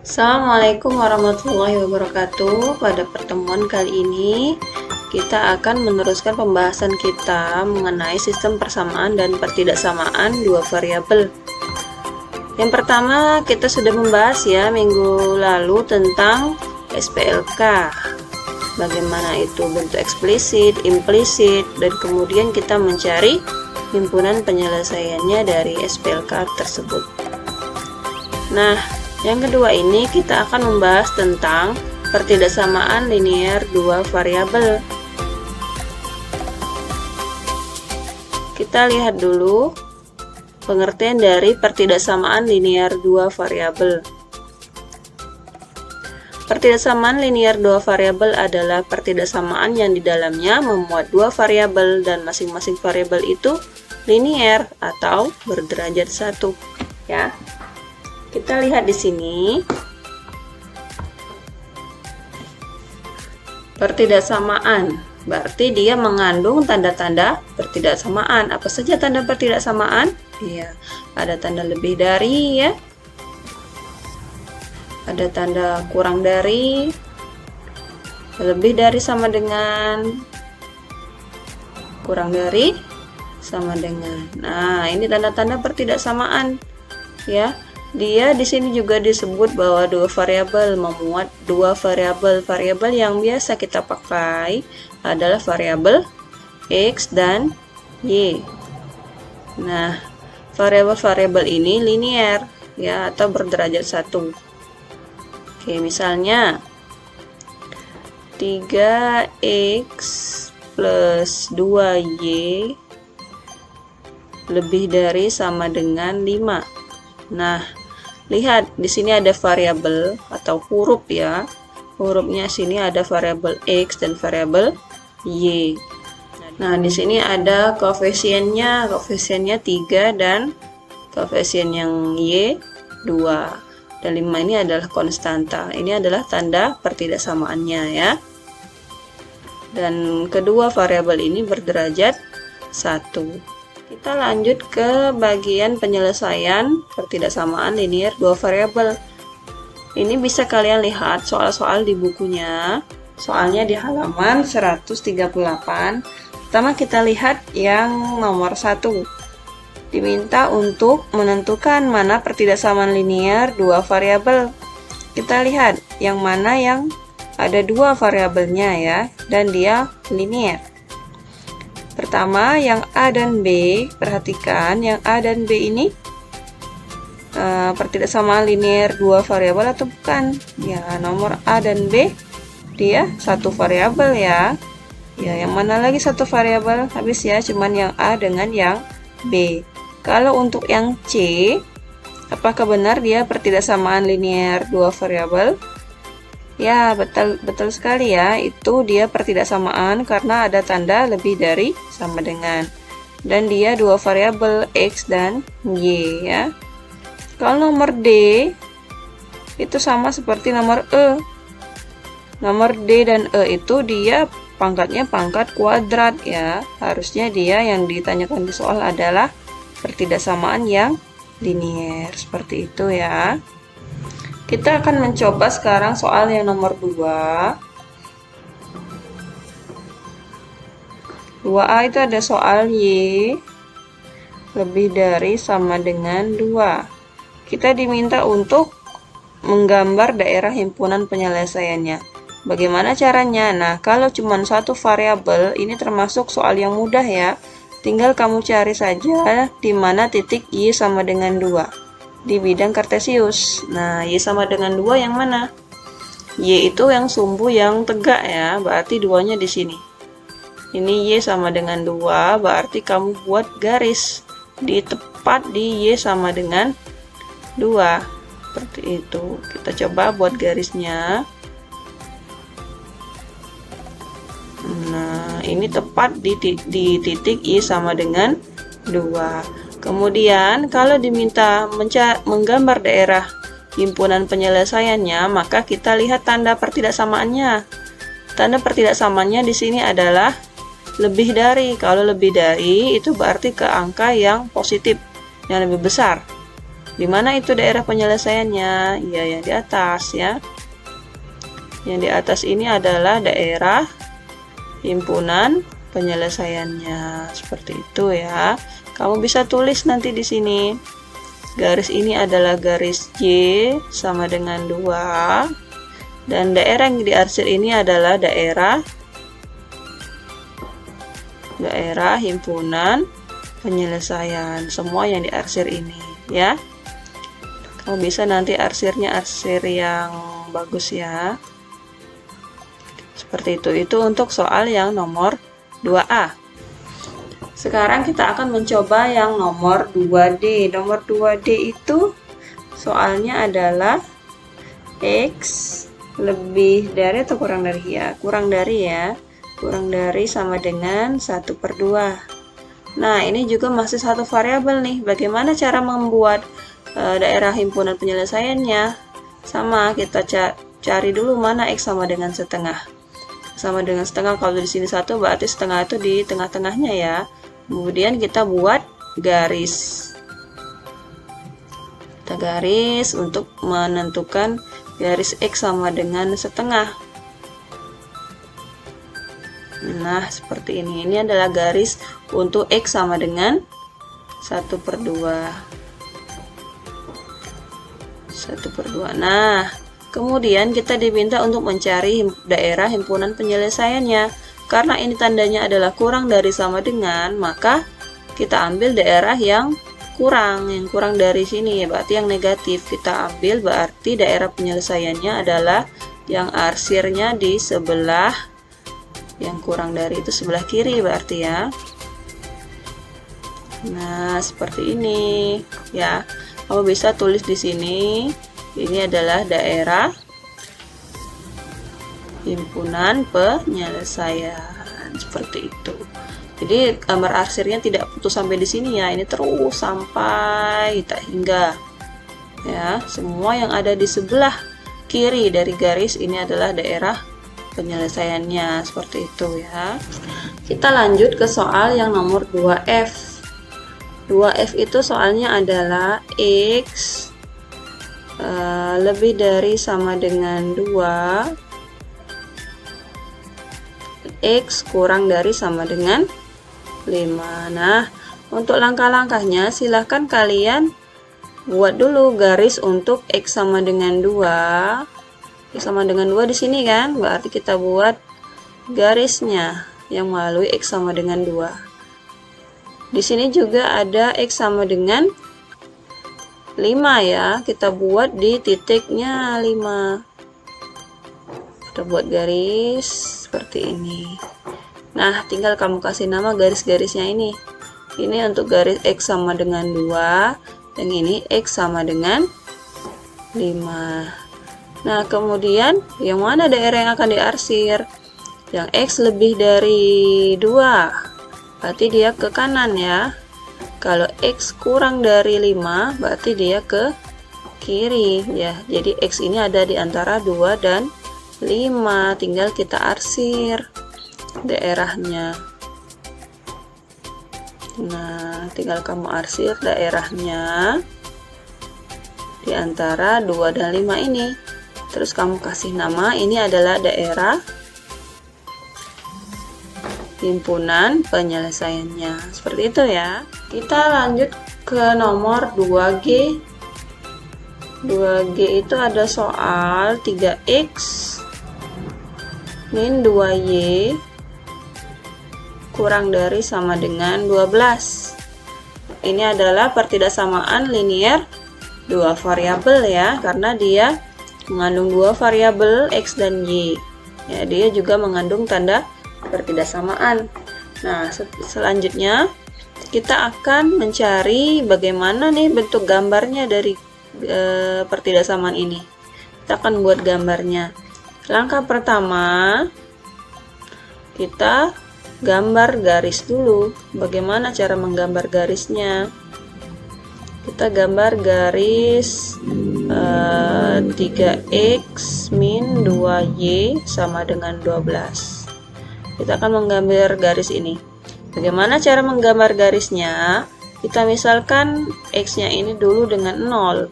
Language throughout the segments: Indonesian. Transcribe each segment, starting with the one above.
Assalamualaikum warahmatullahi wabarakatuh. Pada pertemuan kali ini, kita akan meneruskan pembahasan kita mengenai sistem persamaan dan pertidaksamaan dua variabel. Yang pertama, kita sudah membahas ya minggu lalu tentang SPLK. Bagaimana itu bentuk eksplisit, implisit, dan kemudian kita mencari himpunan penyelesaiannya dari SPLK tersebut. Nah, yang kedua ini kita akan membahas tentang pertidaksamaan linear dua variabel. Kita lihat dulu pengertian dari pertidaksamaan linear dua variabel. Pertidaksamaan linear dua variabel adalah pertidaksamaan yang di dalamnya memuat dua variabel dan masing-masing variabel itu linear atau berderajat satu, ya. Kita lihat di sini pertidaksamaan, berarti dia mengandung tanda-tanda pertidaksamaan. Apa saja tanda pertidaksamaan? Iya, ada tanda lebih dari ya. Ada tanda kurang dari, lebih dari sama dengan, kurang dari sama dengan. Nah, ini tanda-tanda pertidaksamaan ya. Dia di sini juga disebut bahwa dua variabel memuat dua variabel. Variabel yang biasa kita pakai adalah variabel X dan Y. Nah, variabel-variabel ini linear ya atau berderajat satu. Oke, misalnya 3x plus 2y lebih dari sama dengan 5. Nah, lihat di sini ada variabel atau huruf ya. Hurufnya sini ada variabel X dan variabel Y. Nah, di sini ada koefisiennya 3 dan koefisien yang Y 2. Dan 5 ini adalah konstanta. Ini adalah tanda pertidaksamaannya ya. Dan kedua variabel ini berderajat 1. Kita lanjut ke bagian penyelesaian pertidaksamaan linear dua variabel. Ini bisa kalian lihat soal-soal di bukunya. Soalnya di halaman 138. Pertama kita lihat yang nomor 1. Diminta untuk menentukan mana pertidaksamaan linear dua variabel. Kita lihat yang mana yang ada dua variabelnya ya, dan dia linear. Pertama, yang A dan B, perhatikan yang A dan B ini pertidaksamaan linear dua variabel atau bukan? Ya, nomor A dan B dia satu variabel ya. Ya, yang mana lagi satu variabel? Habis ya, cuman yang A dengan yang B. Kalau untuk yang C, apakah benar dia pertidaksamaan linear dua variabel? Ya, betul sekali ya. Itu dia pertidaksamaan karena ada tanda lebih dari sama dengan. Dan dia dua variabel X dan Y ya. Kalau nomor D itu sama seperti nomor E. Nomor D dan E itu dia pangkatnya pangkat kuadrat ya. Harusnya dia yang ditanyakan di soal adalah pertidaksamaan yang linear. Seperti itu ya. Kita akan mencoba sekarang soal yang nomor 2. 2A itu ada soal Y lebih dari sama dengan 2. Kita diminta untuk menggambar daerah himpunan penyelesaiannya. Bagaimana caranya? Nah, kalau cuma satu variabel, ini termasuk soal yang mudah ya. Tinggal kamu cari saja di mana titik Y sama dengan 2. Di bidang kartesius. Nah, Y sama dengan 2 yang mana? Y itu yang sumbu yang tegak ya, berarti 2-nya di sini. Ini Y sama dengan 2, berarti kamu buat garis di tepat di Y sama dengan 2. Seperti itu. Kita coba buat garisnya. Nah, ini tepat di titik Y sama dengan 2. Kemudian, kalau diminta menggambar daerah himpunan penyelesaiannya, maka kita lihat tanda pertidaksamaannya. Tanda pertidaksamaannya di sini adalah lebih dari. Kalau lebih dari, itu berarti ke angka yang positif, yang lebih besar. Di mana itu daerah penyelesaiannya? Ya, yang di atas ya. Yang di atas ini adalah daerah himpunan penyelesaiannya. Seperti itu ya. Kamu bisa tulis nanti di sini. Garis ini adalah garis Y sama dengan 2. Dan daerah yang diarsir ini adalah daerah himpunan penyelesaian. Semua yang diarsir ini ya. Kamu bisa nanti arsirnya arsir yang bagus ya. Seperti itu. Itu untuk soal yang nomor 2A. Sekarang kita akan mencoba yang nomor 2D. Nomor 2D itu soalnya adalah X lebih dari atau kurang dari ya? Kurang dari ya. Kurang dari sama dengan 1/2. Nah, ini juga masih satu variabel nih. Bagaimana cara membuat daerah himpunan penyelesaiannya? Sama, kita cari dulu mana X sama dengan setengah. Sama dengan setengah, kalau di sini 1 berarti setengah itu di tengah-tengahnya ya. Kemudian kita buat garis. Kita garis untuk menentukan garis X sama dengan setengah. Nah, seperti ini. Ini adalah garis untuk X sama dengan 1/2. 1/2. Nah, kemudian kita diminta untuk mencari daerah himpunan penyelesaiannya. Karena ini tandanya adalah kurang dari sama dengan, maka kita ambil daerah yang kurang dari sini, berarti yang negatif kita ambil, berarti daerah penyelesaiannya adalah yang arsirnya di sebelah yang kurang dari itu sebelah kiri berarti ya. Nah, seperti ini ya. Kamu bisa tulis di sini. Ini adalah daerah himpunan penyelesaian. Seperti itu. Jadi gambar arsirnya tidak putus sampai di sini ya. Ini terus sampai tak hingga ya. Semua yang ada di sebelah kiri dari garis ini adalah daerah penyelesaiannya. Seperti itu ya. Kita lanjut ke soal yang nomor 2F. 2F itu soalnya adalah X lebih dari sama dengan 2, X kurang dari sama dengan 5. Nah, untuk langkah-langkahnya silahkan kalian buat dulu garis untuk X sama dengan 2. X sama dengan 2 di sini kan, berarti kita buat garisnya yang melalui X sama dengan 2. Di sini juga ada X sama dengan 5 ya, kita buat di titiknya 5. Kita buat garis seperti ini. Nah, tinggal kamu kasih nama garis-garisnya ini. Ini untuk garis X sama dengan 2, yang ini X sama dengan 5. Nah, kemudian yang mana daerah yang akan diarsir? Yang X lebih dari 2, berarti dia ke kanan ya. Kalau X kurang dari 5, berarti dia ke kiri ya. Jadi X ini ada di antara 2 dan 5, tinggal kita arsir daerahnya. Nah, tinggal kamu arsir daerahnya di antara 2 dan 5 ini. Terus kamu kasih nama, ini adalah daerah himpunan penyelesaiannya. Seperti itu ya. Kita lanjut ke nomor 2G. 2G itu ada soal 3X min 2Y kurang dari sama dengan 12. Ini adalah pertidaksamaan linier dua variabel ya, karena dia mengandung dua variabel X dan Y ya. Dia juga mengandung tanda pertidaksamaan. Nah, selanjutnya kita akan mencari bagaimana nih bentuk gambarnya dari pertidaksamaan ini. Kita akan buat gambarnya. Langkah pertama, kita gambar garis dulu. Bagaimana cara menggambar garisnya? Kita gambar garis 3X min 2Y sama dengan 12. Kita akan menggambar garis ini. Bagaimana cara menggambar garisnya? kita misalkan X-nya ini dulu dengan 0.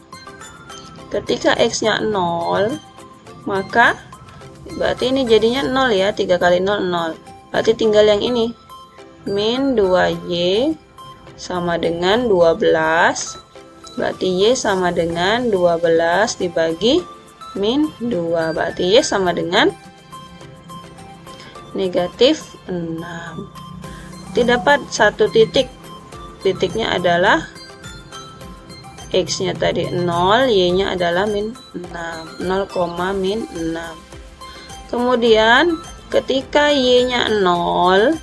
Ketika X-nya 0, maka berarti ini jadinya 0 ya, 3 kali 0, 0. Berarti tinggal yang ini, min 2Y sama dengan 12. Berarti Y sama dengan 12 dibagi min 2. Berarti Y sama dengan negatif 6. Dapat satu titik. Titiknya adalah X-nya tadi 0, Y-nya adalah min 6. 0, min 6. Kemudian ketika Y-nya 0,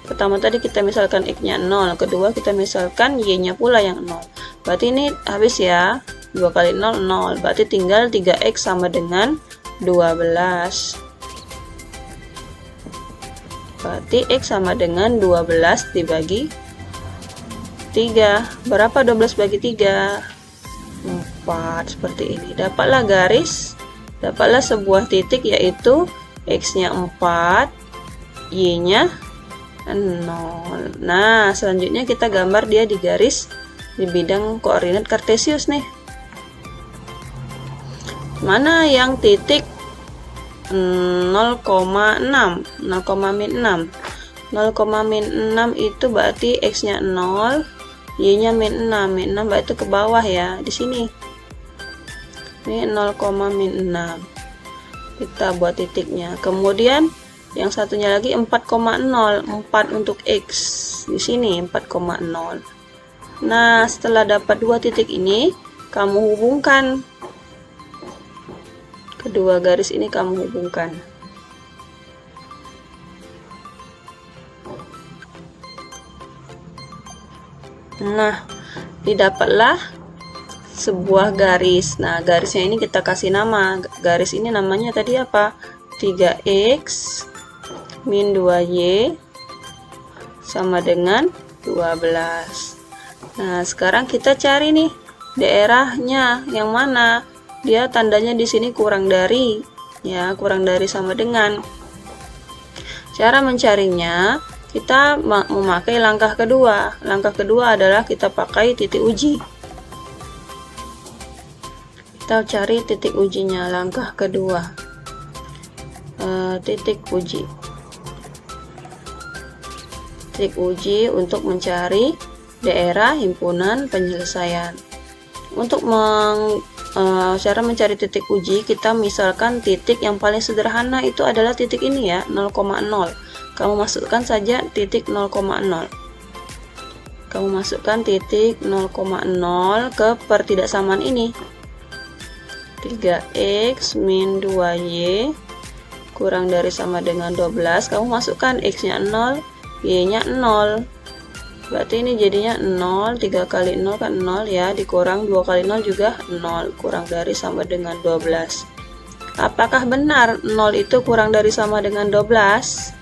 pertama tadi kita misalkan X-nya 0, kedua kita misalkan Y-nya pula yang 0. Berarti ini habis ya, 2 kali 0, 0. Berarti tinggal 3X sama dengan 12. Berarti X sama dengan 12 dibagi 3. Berapa 12 bagi 3? 4. Seperti ini. Dapatlah garis, dapatlah sebuah titik, yaitu X-nya 4, Y-nya 0. Nah, selanjutnya kita gambar dia di garis di bidang koordinat kartesius nih. Mana yang titik 0,6, 0,-6 itu berarti X-nya 0, Y-nya min 6. Min 6 berarti ke bawah ya, di sini. Ini 0,-6. Kita buat titiknya. Kemudian yang satunya lagi 4,0, 4 untuk X. Di sini 4,0. Nah, setelah dapat dua titik ini, kamu hubungkan. Kedua garis ini kamu hubungkan. Nah, didapatlah sebuah garis. Nah, garisnya ini kita kasih nama. Garis ini namanya tadi apa? 3X min 2Y sama dengan 12. Nah, sekarang kita cari nih daerahnya yang mana. Dia tandanya di sini kurang dari, ya, kurang dari sama dengan. Cara mencarinya, kita memakai langkah kedua. Langkah kedua adalah kita pakai titik uji. Kita cari titik ujinya, langkah kedua. Titik uji. Titik uji untuk mencari daerah himpunan penyelesaian. Untuk cara mencari titik uji, kita misalkan titik yang paling sederhana itu adalah titik ini ya, 0,0. Kamu masukkan saja titik 0,0. Kamu masukkan titik 0,0 ke pertidaksamaan ini. 3X min 2Y kurang dari sama dengan 12. Kamu masukkan X-nya 0, Y-nya 0. Berarti ini jadinya 0, 3 kali 0 kan 0 ya, dikurang 2 kali 0 juga 0, kurang dari sama dengan 12. Apakah benar 0 itu kurang dari sama dengan 12?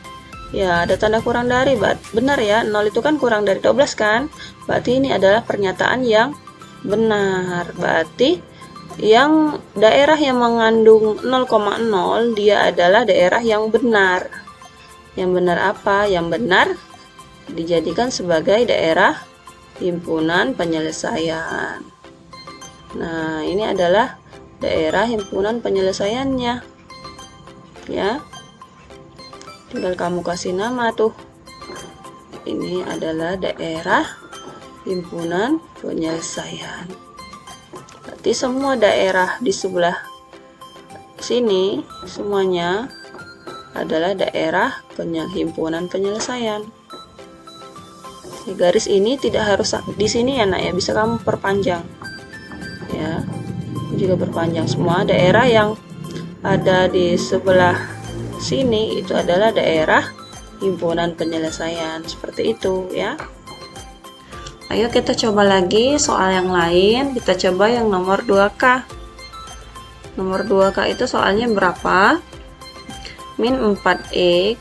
Ya, ada tanda kurang dari, benar ya, 0 itu kan kurang dari 12 kan? Berarti ini adalah pernyataan yang benar. Berarti yang daerah yang mengandung 0,0 dia adalah daerah yang benar. Yang benar apa? Yang benar dijadikan sebagai daerah himpunan penyelesaian. Nah, ini adalah daerah himpunan penyelesaiannya. Ya. Tinggal kamu kasih nama tuh. Ini adalah daerah himpunan penyelesaian. Berarti semua daerah di sebelah sini semuanya adalah daerah himpunan penyelesaian. Garis ini tidak harus di sini ya nak ya, bisa kamu perpanjang ya, juga perpanjang. Semua daerah yang ada di sebelah sini itu adalah daerah himpunan penyelesaian, seperti itu ya. Ayo kita coba lagi soal yang lain. Kita coba yang nomor 2K. Nomor 2K itu soalnya berapa? Min 4X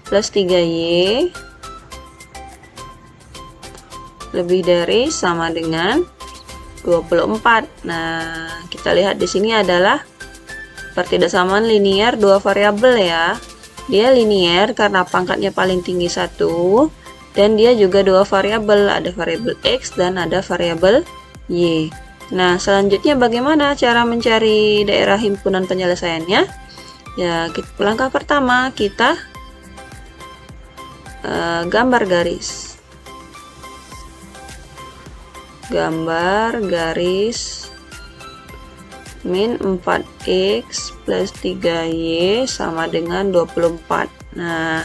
plus 3Y lebih dari sama dengan 24. Nah, kita lihat di sini adalah pertidaksamaan linear dua variabel ya. Dia linier karena pangkatnya paling tinggi 1, dan dia juga dua variabel, ada variabel X dan ada variabel Y. Nah, selanjutnya bagaimana cara mencari daerah himpunan penyelesaiannya? Ya, langkah pertama kita gambar garis. Gambar garis min 4x plus 3y sama dengan 24. Nah,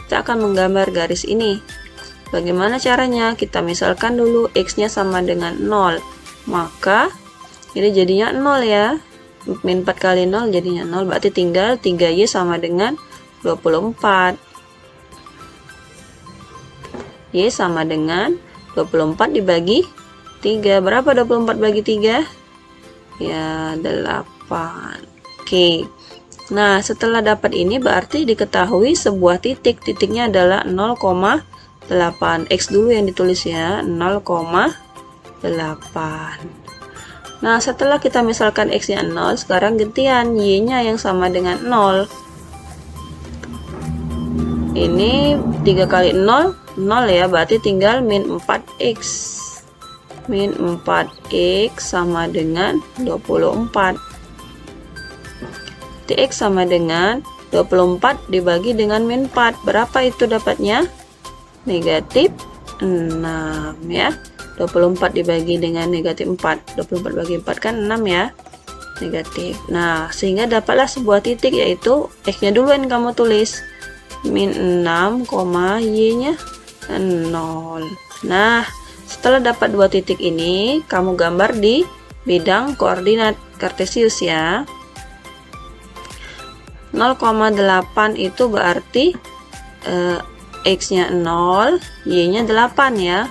kita akan menggambar garis ini. Bagaimana caranya? Kita misalkan dulu x-nya sama dengan 0. Maka ini jadinya 0 ya. Min 4 kali 0 jadinya 0, berarti tinggal 3y sama dengan 24. Y sama dengan 24 dibagi 3. Berapa 24 bagi 3? Ya, 8. Oke. Nah, setelah dapat ini berarti diketahui sebuah titik. Titiknya adalah 0,8. X dulu yang ditulis ya, 0,8. Nah, setelah kita misalkan X-nya 0, sekarang gantian Y-nya yang sama dengan 0. Ini 3 kali 0, 0 ya, berarti tinggal min 4X. Min 4x sama dengan 24. X sama dengan 24 dibagi dengan min 4. Berapa itu dapatnya? Negatif 6 ya. 24 dibagi dengan negatif 4. 24 bagi 4 kan 6 ya. Negatif. Nah, sehingga dapatlah sebuah titik, yaitu X-nya duluan kamu tulis. Min 6, Y-nya 0. Nah, setelah dapat dua titik ini, kamu gambar di bidang koordinat kartesius ya. 0,8 itu berarti X-nya 0, Y-nya 8 ya.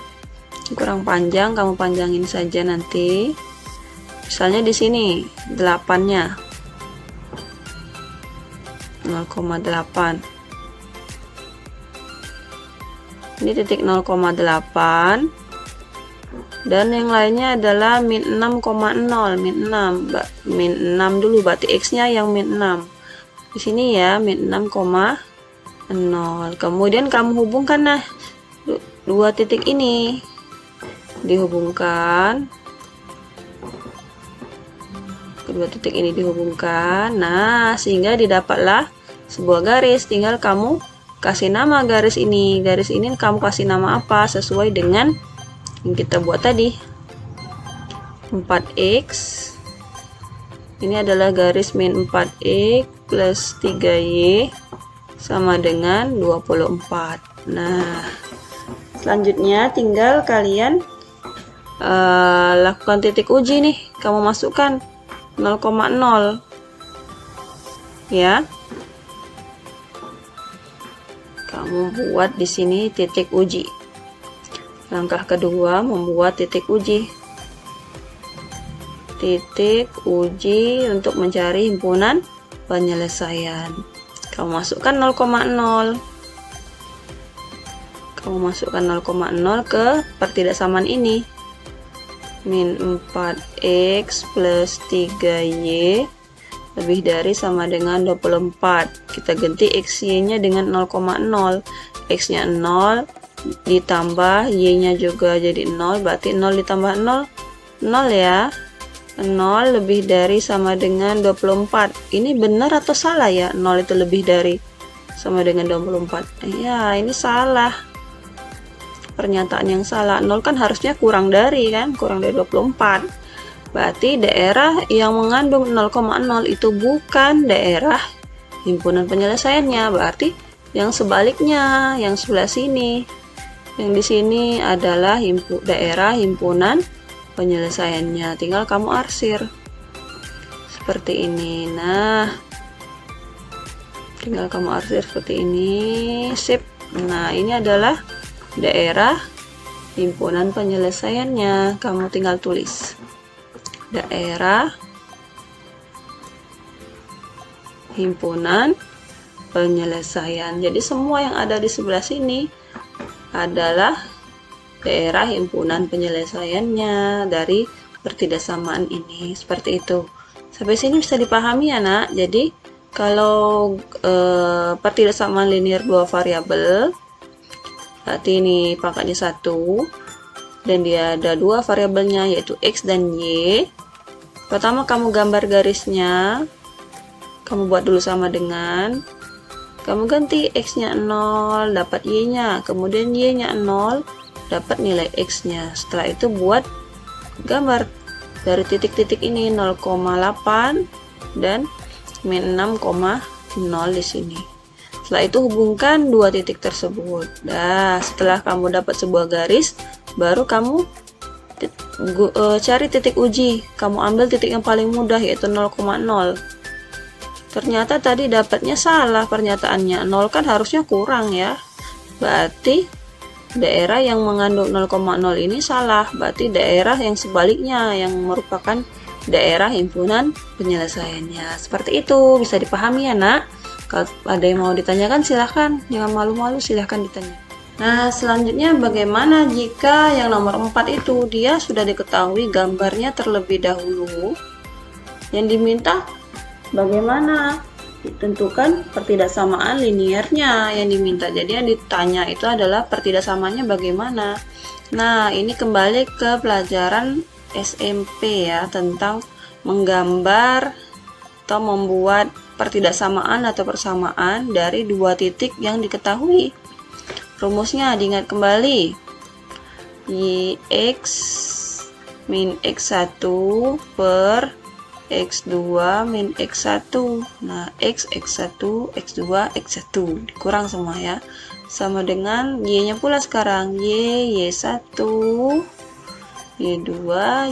Kurang panjang, kamu panjangin saja nanti. Misalnya di sini 8-nya 0,8. Ini titik 0,8. Dan yang lainnya adalah min 6,0, min 6 dulu, berarti X-nya yang min 6. Di sini ya, min 6,0. Kemudian kamu hubungkan, nah, dua titik ini dihubungkan. Kedua titik ini dihubungkan. Nah, sehingga didapatlah sebuah garis. Tinggal kamu kasih nama garis ini. Garis ini kamu kasih nama apa sesuai dengan yang kita buat tadi. 4x ini adalah garis min 4x plus 3y sama dengan 24. Nah, selanjutnya tinggal kalian lakukan titik uji nih. Kamu masukkan 0,0 ya. Kamu buat di sini titik uji. Langkah kedua, membuat titik uji. Titik uji untuk mencari himpunan penyelesaian. Kamu masukkan 0,0. Kamu masukkan 0,0 ke pertidaksamaan ini. Min 4x plus 3y lebih dari sama dengan 24. Kita ganti x-y-nya dengan 0,0. X-nya 0 ditambah y-nya juga jadi 0, berarti 0 ditambah 0 0 ya. 0 lebih dari sama dengan 24. Ini benar atau salah ya? 0 itu lebih dari sama dengan 24. Ya, ini salah. Pernyataan yang salah. 0 kan harusnya kurang dari kan? Kurang dari 24. Berarti daerah yang mengandung 0,0 itu bukan daerah himpunan penyelesaiannya. Berarti yang sebaliknya, yang sebelah sini. Yang di sini adalah daerah himpunan penyelesaiannya. Tinggal kamu arsir seperti ini. Nah, tinggal kamu arsir seperti ini. Sip. Nah, ini adalah daerah himpunan penyelesaiannya. Kamu tinggal tulis daerah himpunan penyelesaian. Jadi semua yang ada di sebelah sini adalah daerah himpunan penyelesaiannya dari pertidaksamaan ini. Seperti itu. Sampai sini bisa dipahami ya, Nak? Jadi Kalau pertidaksamaan linear dua variabel, berarti ini pangkatnya 1 dan dia ada dua variabelnya yaitu X dan Y. Pertama kamu gambar garisnya, kamu buat dulu sama dengan, kamu ganti X-nya 0, dapat Y-nya, kemudian Y-nya 0, dapat nilai X-nya. Setelah itu buat gambar dari titik-titik ini 0,8 dan min 6,0 di sini. Setelah itu hubungkan dua titik tersebut. Nah, setelah kamu dapat sebuah garis, baru kamu cari titik uji. Kamu ambil titik yang paling mudah yaitu 0,0. Ternyata tadi dapatnya salah pernyataannya. 0 kan harusnya kurang ya. Berarti daerah yang mengandung 0,0 ini salah. Berarti daerah yang sebaliknya yang merupakan daerah himpunan penyelesaiannya. Seperti itu, bisa dipahami ya nak? Kalau ada yang mau ditanyakan silahkan, jangan malu-malu, silahkan ditanya. Nah, selanjutnya bagaimana jika yang nomor 4 itu dia sudah diketahui gambarnya terlebih dahulu? Yang diminta bagaimana? Ditentukan pertidaksamaan linearnya yang diminta. Jadi yang ditanya itu adalah pertidaksamaannya bagaimana. Nah, ini kembali ke pelajaran SMP ya, tentang menggambar atau membuat pertidaksamaan atau persamaan dari dua titik yang diketahui. Rumusnya diingat kembali. X min X1 per X2 min X1. Nah, X1, X2, X1 dikurang semua ya. Sama dengan Y-nya pula sekarang. Y1, Y2,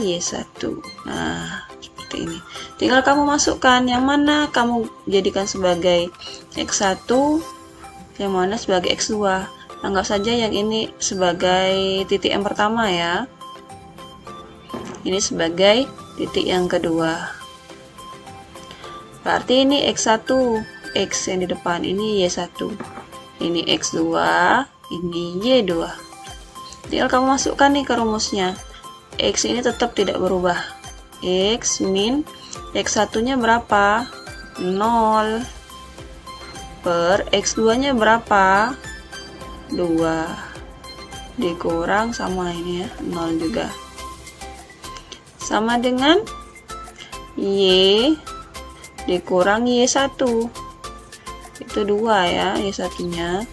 Y1. Nah, seperti ini. Tinggal kamu masukkan yang mana kamu jadikan sebagai X1, yang mana sebagai X2. Anggap saja yang ini sebagai titik yang pertama ya. Ini sebagai titik yang kedua. Berarti ini X1, X yang di depan, ini Y1. Ini X2, ini Y2. Tinggal kamu masukkan nih ke rumusnya. X ini tetap tidak berubah. X min X1 nya berapa? 0 per X2 nya berapa? 2 dikurang sama ini ya, 0 juga. Sama dengan Y dikurang Y1. Itu 2 ya, Y1 nya.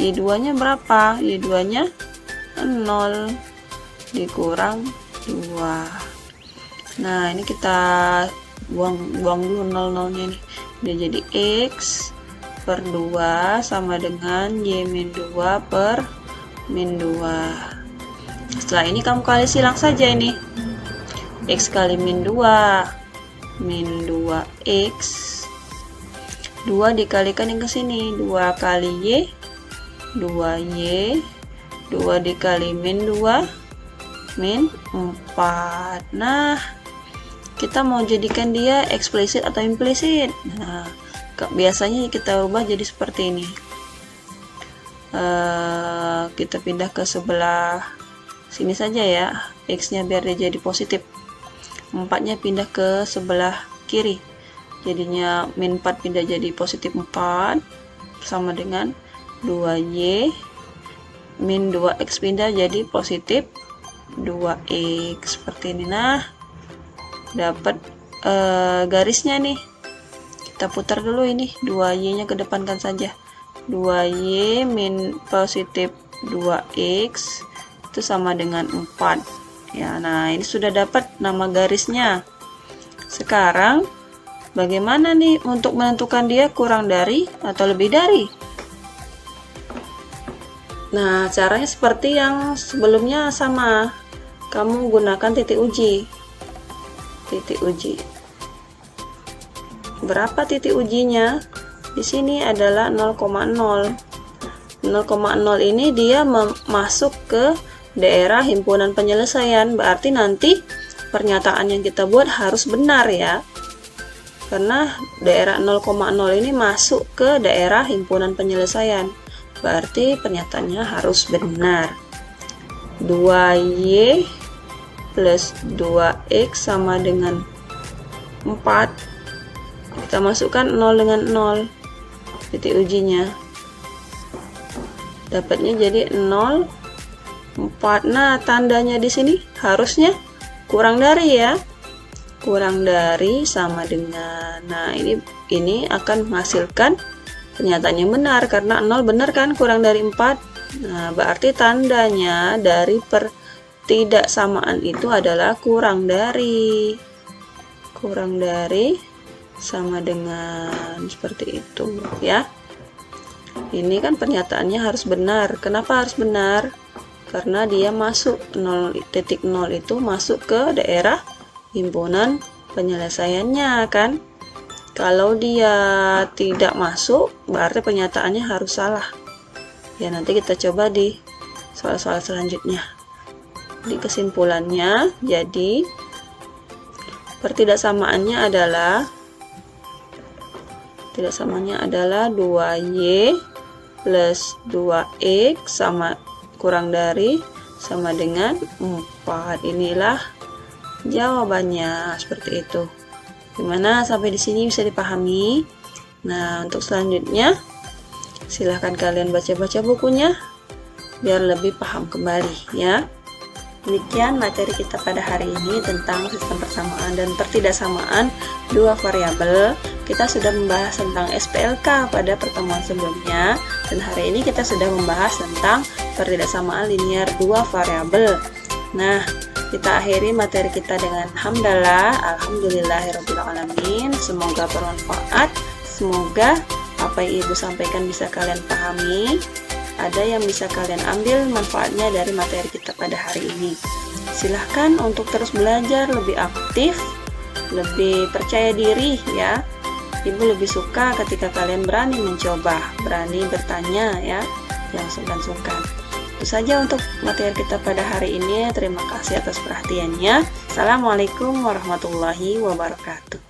Y2 nya berapa? Y2 nya 0 dikurang 2. Nah, ini kita buang dulu 0 nya nih. Dia jadi X per 2 sama dengan Y min 2 per min 2. Setelah ini kamu kali silang saja ini. X kali min 2 min 2X. 2 dikalikan yang ke sini, 2 kali Y 2Y, 2 dikali min 2 min 4. Nah, kita mau jadikan dia eksplisit atau implisit. Nah, biasanya kita ubah jadi seperti ini. Kita pindah ke sebelah sini saja ya, X nya biar dia jadi positif, 4 nya pindah ke sebelah kiri, jadinya min 4 pindah jadi positif 4 sama dengan 2Y min 2X pindah jadi positif 2X seperti ini. Nah, dapat garisnya nih. Kita putar dulu ini, 2Y nya kedepankan saja. 2Y min positif 2X itu sama dengan 4 ya. Nah, ini sudah dapat nama garisnya. Sekarang bagaimana nih untuk menentukan dia kurang dari atau lebih dari? Nah, caranya seperti yang sebelumnya sama. Kamu gunakan titik uji. Titik uji. Berapa titik ujinya? Di sini adalah 0,0. 0,0 ini dia masuk ke daerah himpunan penyelesaian. Berarti nanti pernyataan yang kita buat harus benar ya. Karena daerah 0,0 ini masuk ke daerah himpunan penyelesaian. Berarti pernyataannya harus benar. 2Y plus 2X sama dengan 4. Kita masukkan 0 dengan 0 titik ujinya. Dapatnya jadi 0, 4. Nah, tandanya di sini harusnya kurang dari ya. Kurang dari sama dengan. Nah, ini akan menghasilkan pernyataan yang benar karena 0 benar kan, kurang dari 4. Nah, berarti tandanya dari pertidaksamaan itu adalah kurang dari. Kurang dari sama dengan, seperti itu ya. Ini kan pernyataannya harus benar. Kenapa harus benar? Karena dia masuk 0.0 itu masuk ke daerah himpunan penyelesaiannya kan. Kalau dia tidak masuk, berarti pernyataannya harus salah. Ya, nanti kita coba di soal-soal selanjutnya. Di kesimpulannya, jadi pertidaksamaannya adalah 2y plus 2x sama kurang dari sama dengan 4. Inilah jawabannya, seperti itu. Gimana sampai di sini bisa dipahami? Nah, untuk selanjutnya silahkan kalian baca-baca bukunya biar lebih paham kembali ya. Demikian materi kita pada hari ini tentang sistem persamaan dan pertidaksamaan dua variabel. Kita sudah membahas tentang SPLK pada pertemuan sebelumnya, dan hari ini kita sudah membahas tentang pertidaksamaan linear dua variabel. Nah, kita akhiri materi kita dengan hamdalah, alhamdulillahirobbilalamin. Semoga bermanfaat. Semoga apa yang Ibu sampaikan bisa kalian pahami. Ada yang bisa kalian ambil manfaatnya dari materi kita pada hari ini. Silahkan untuk terus belajar, lebih aktif, lebih percaya diri ya. Ibu lebih suka ketika kalian berani mencoba, berani bertanya ya, jangan sungkan-sungkan. Itu saja untuk materi kita pada hari ini. Terima kasih atas perhatiannya. Assalamualaikum warahmatullahi wabarakatuh.